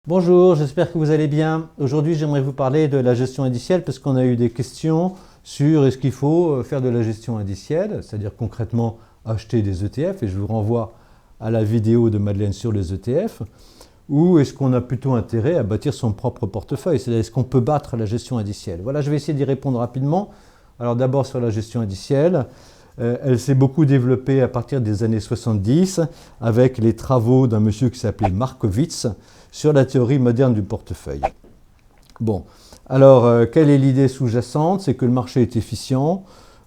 Bonjour, j'espère que vous allez bien. Aujourd'hui, j'aimerais vous parler de la gestion indicielle parce qu'on a eu des questions sur est-ce qu'il faut faire de la gestion indicielle, c'est-à-dire concrètement acheter des ETF, et je vous renvoie à la vidéo de Madeleine sur les ETF, ou est-ce qu'on a plutôt intérêt à bâtir son propre portefeuille, c'est-à-dire est-ce qu'on peut battre la gestion indicielle. Voilà, je vais essayer d'y répondre rapidement. Alors d'abord sur la gestion indicielle. Elle s'est beaucoup développée à partir des années 70 avec les travaux d'un monsieur qui s'appelait Markowitz sur la théorie moderne du portefeuille. Bon, alors quelle est l'idée sous-jacente? C'est que le marché est efficient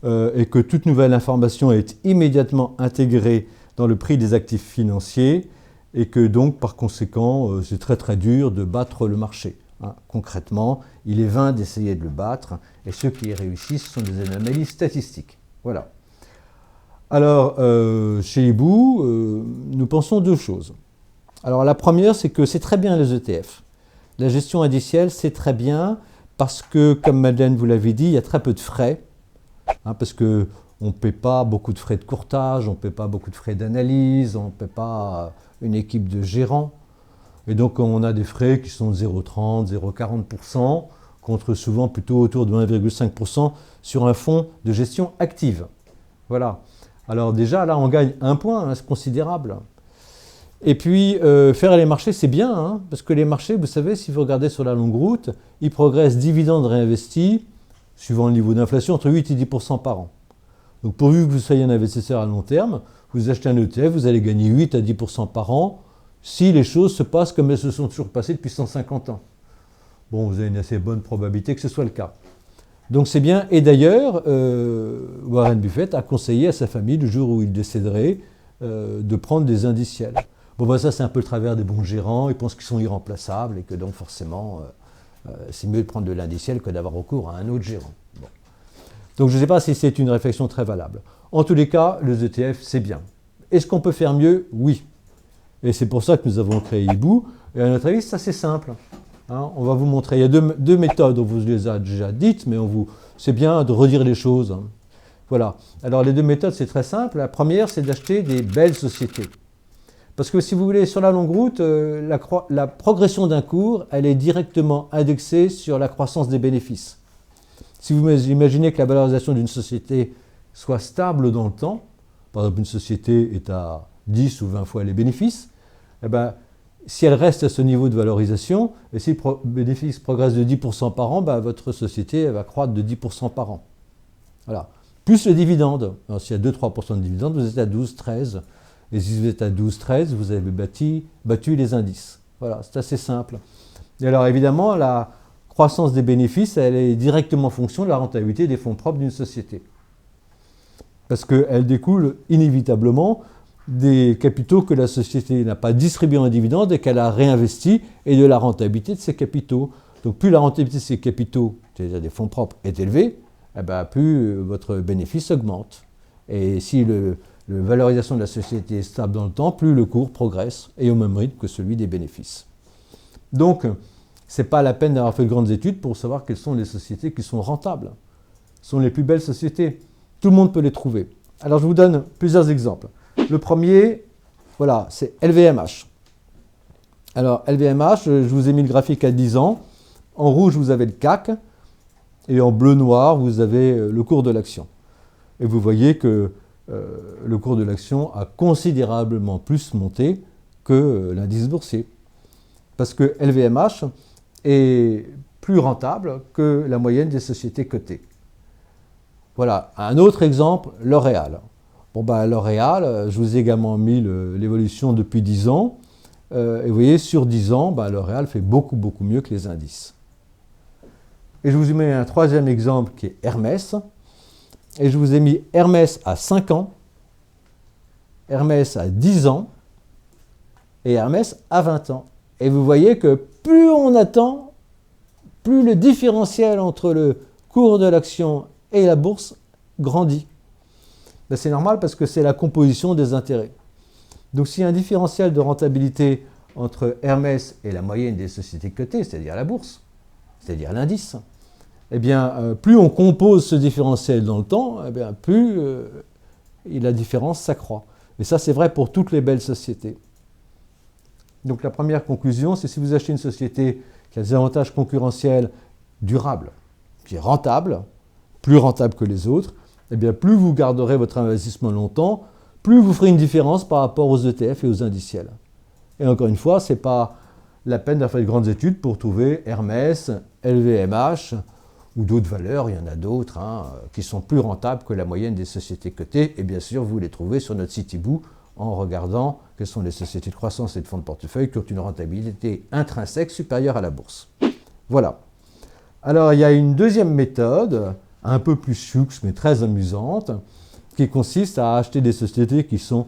et que toute nouvelle information est immédiatement intégrée dans le prix des actifs financiers et que donc par conséquent c'est très dur de battre le marché. Concrètement, il est vain d'essayer de le battre et ceux qui y réussissent sont des anomalies statistiques. Voilà. Alors, chez Hibou, nous pensons deux choses. Alors, la première, c'est que c'est très bien les ETF. La gestion indicielle, c'est très bien parce que, comme Madeleine vous l'avait dit, il y a très peu de frais. Parce qu'on ne paie pas beaucoup de frais de courtage, on ne paie pas beaucoup de frais d'analyse, on ne paie pas une équipe de gérants. Et donc, on a des frais qui sont de 0,30, 0,40%, contre souvent plutôt autour de 1,5% sur un fonds de gestion active. Voilà. Alors déjà, là, on gagne un point, c'est considérable. Et puis, faire les marchés, c'est bien, parce que les marchés, vous savez, si vous regardez sur la longue route, ils progressent dividendes réinvestis, suivant le niveau d'inflation, entre 8 et 10% par an. Donc pourvu que vous soyez un investisseur à long terme, vous achetez un ETF, vous allez gagner 8 à 10% par an, si les choses se passent comme elles se sont toujours passées depuis 150 ans. Bon, vous avez une assez bonne probabilité que ce soit le cas. Donc c'est bien, et d'ailleurs, Warren Buffett a conseillé à sa famille, le jour où il décéderait, de prendre des indiciels. Bon, ça c'est un peu le travers des bons gérants, ils pensent qu'ils sont irremplaçables et que donc forcément, c'est mieux de prendre de l'indiciel que d'avoir recours à un autre gérant. Bon. Donc je ne sais pas si c'est une réflexion très valable. En tous les cas, les ETF, c'est bien. Est-ce qu'on peut faire mieux? Oui. Et c'est pour ça que nous avons créé Hibou, et à notre avis, c'est assez simple. On va vous montrer. Il y a deux méthodes, on vous les a déjà dites, mais c'est bien de redire les choses. Voilà. Alors les deux méthodes, c'est très simple. La première, c'est d'acheter des belles sociétés. Parce que si vous voulez, sur la longue route, la progression d'un cours, elle est directement indexée sur la croissance des bénéfices. Si vous imaginez que la valorisation d'une société soit stable dans le temps, par exemple une société est à 10 ou 20 fois les bénéfices, eh ben, si elle reste à ce niveau de valorisation, et si le bénéfice progresse de 10% par an, votre société va croître de 10% par an. Voilà. Plus le dividende. Alors, s'il y a 2-3% de dividende, vous êtes à 12-13. Et si vous êtes à 12-13, vous avez battu les indices. Voilà, c'est assez simple. Et alors évidemment, la croissance des bénéfices, elle est directement en fonction de la rentabilité des fonds propres d'une société. Parce qu'elle découle inévitablement des capitaux que la société n'a pas distribués en dividendes et qu'elle a réinvestis et de la rentabilité de ces capitaux. Donc plus la rentabilité de ces capitaux, c'est-à-dire des fonds propres, est élevée, plus votre bénéfice augmente. Et si la valorisation de la société est stable dans le temps, plus le cours progresse et au même rythme que celui des bénéfices. Donc, ce n'est pas la peine d'avoir fait de grandes études pour savoir quelles sont les sociétés qui sont rentables. Ce sont les plus belles sociétés. Tout le monde peut les trouver. Alors je vous donne plusieurs exemples. Le premier, voilà, c'est LVMH. Alors, LVMH, je vous ai mis le graphique à 10 ans. En rouge, vous avez le CAC. Et en bleu-noir, vous avez le cours de l'action. Et vous voyez que le cours de l'action a considérablement plus monté que l'indice boursier. Parce que LVMH est plus rentable que la moyenne des sociétés cotées. Voilà, un autre exemple, L'Oréal. L'Oréal, je vous ai également mis l'évolution depuis 10 ans. Et vous voyez, sur 10 ans, L'Oréal fait beaucoup mieux que les indices. Et je vous ai mis un troisième exemple qui est Hermès. Et je vous ai mis Hermès à 5 ans, Hermès à 10 ans et Hermès à 20 ans. Et vous voyez que plus on attend, plus le différentiel entre le cours de l'action et la bourse grandit. C'est normal parce que c'est la composition des intérêts. Donc s'il y a un différentiel de rentabilité entre Hermès et la moyenne des sociétés cotées, c'est-à-dire la bourse, c'est-à-dire l'indice, plus on compose ce différentiel dans le temps, plus la différence s'accroît. Et ça, c'est vrai pour toutes les belles sociétés. Donc la première conclusion, c'est si vous achetez une société qui a des avantages concurrentiels durables, qui est rentable, plus rentable que les autres, eh bien plus vous garderez votre investissement longtemps, plus vous ferez une différence par rapport aux ETF et aux indiciels. Et encore une fois, ce n'est pas la peine de faire de grandes études pour trouver Hermès, LVMH ou d'autres valeurs, il y en a d'autres qui sont plus rentables que la moyenne des sociétés cotées. Et bien sûr, vous les trouvez sur notre site Hibou en regardant quelles sont les sociétés de croissance et de fonds de portefeuille qui ont une rentabilité intrinsèque supérieure à la bourse. Voilà. Alors, il y a une deuxième méthode, un peu plus chouque, mais très amusante, qui consiste à acheter des sociétés qui sont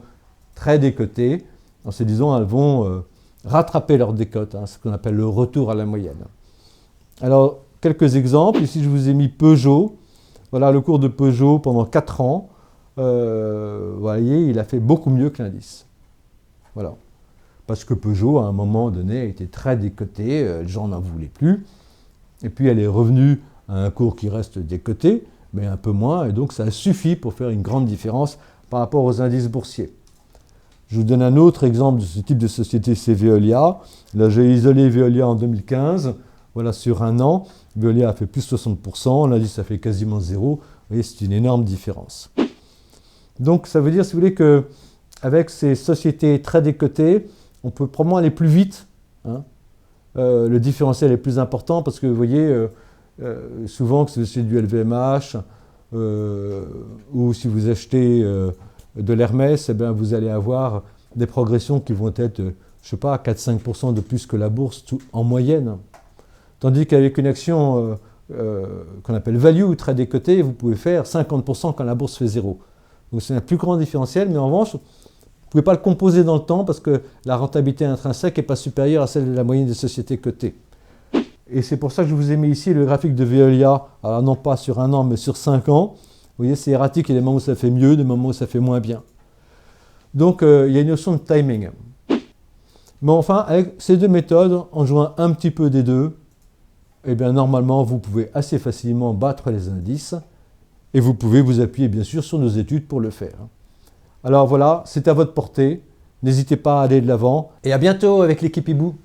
très décotées, en se disant elles vont rattraper leur décote, ce qu'on appelle le retour à la moyenne. Alors, quelques exemples. Ici, je vous ai mis Peugeot. Voilà le cours de Peugeot pendant 4 ans. Vous voyez, il a fait beaucoup mieux que l'indice. Voilà. Parce que Peugeot, à un moment donné, a été très décoté, les gens n'en voulaient plus. Et puis, elle est revenue à un cours qui reste décoté, mais un peu moins, et donc ça a suffi pour faire une grande différence par rapport aux indices boursiers. Je vous donne un autre exemple de ce type de société, c'est Veolia. Là, j'ai isolé Veolia en 2015. Voilà, sur un an, Veolia a fait plus de 60%, l'indice a fait quasiment zéro. Vous voyez, c'est une énorme différence. Donc, ça veut dire, si vous voulez, qu'avec ces sociétés très décotées, on peut probablement aller plus vite. Le différentiel est plus important parce que, vous voyez, souvent, que c'est du LVMH ou si vous achetez de l'Hermès, eh bien, vous allez avoir des progressions qui vont être, je ne sais pas, 4-5% de plus que la bourse en moyenne. Tandis qu'avec une action qu'on appelle value, très décotée, vous pouvez faire 50% quand la bourse fait zéro. Donc c'est un plus grand différentiel, mais en revanche, vous ne pouvez pas le composer dans le temps parce que la rentabilité intrinsèque n'est pas supérieure à celle de la moyenne des sociétés cotées. Et c'est pour ça que je vous ai mis ici le graphique de Veolia, alors non pas sur un an, mais sur 5 ans. Vous voyez, c'est erratique, il y a des moments où ça fait mieux, des moments où ça fait moins bien. Donc il y a une notion de timing. Mais enfin, avec ces deux méthodes, en jouant un petit peu des deux, eh bien, normalement, vous pouvez assez facilement battre les indices et vous pouvez vous appuyer bien sûr sur nos études pour le faire. Alors voilà, c'est à votre portée. N'hésitez pas à aller de l'avant et à bientôt avec l'équipe Hibou.